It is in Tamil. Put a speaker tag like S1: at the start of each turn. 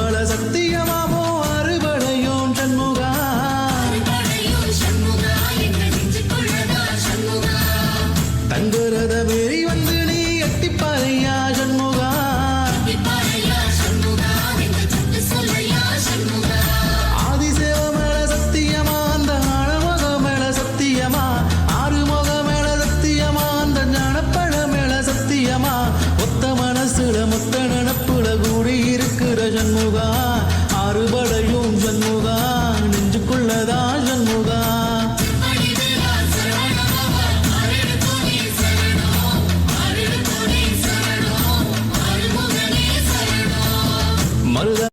S1: சேவமள சத்தியமாமோ அறுபடையோன் சண்முகா தங்கரத மேரி வந்து நீ எட்டிப்பாரையா சண்முகா ஆதிசேவமேள சத்தியமா அந்த ஆழமுகமேள சத்தியமா ஆறுமுகமேள சத்தியமா அந்த ஞானப்பழ மேள சத்தியமா ஒத்த மனசுல மொத்த நினப்புல கூடி இருக்கிற சண்முகா அறுபடையும் சண்முகா நெஞ்சுக்குள்ளதா சண்முகா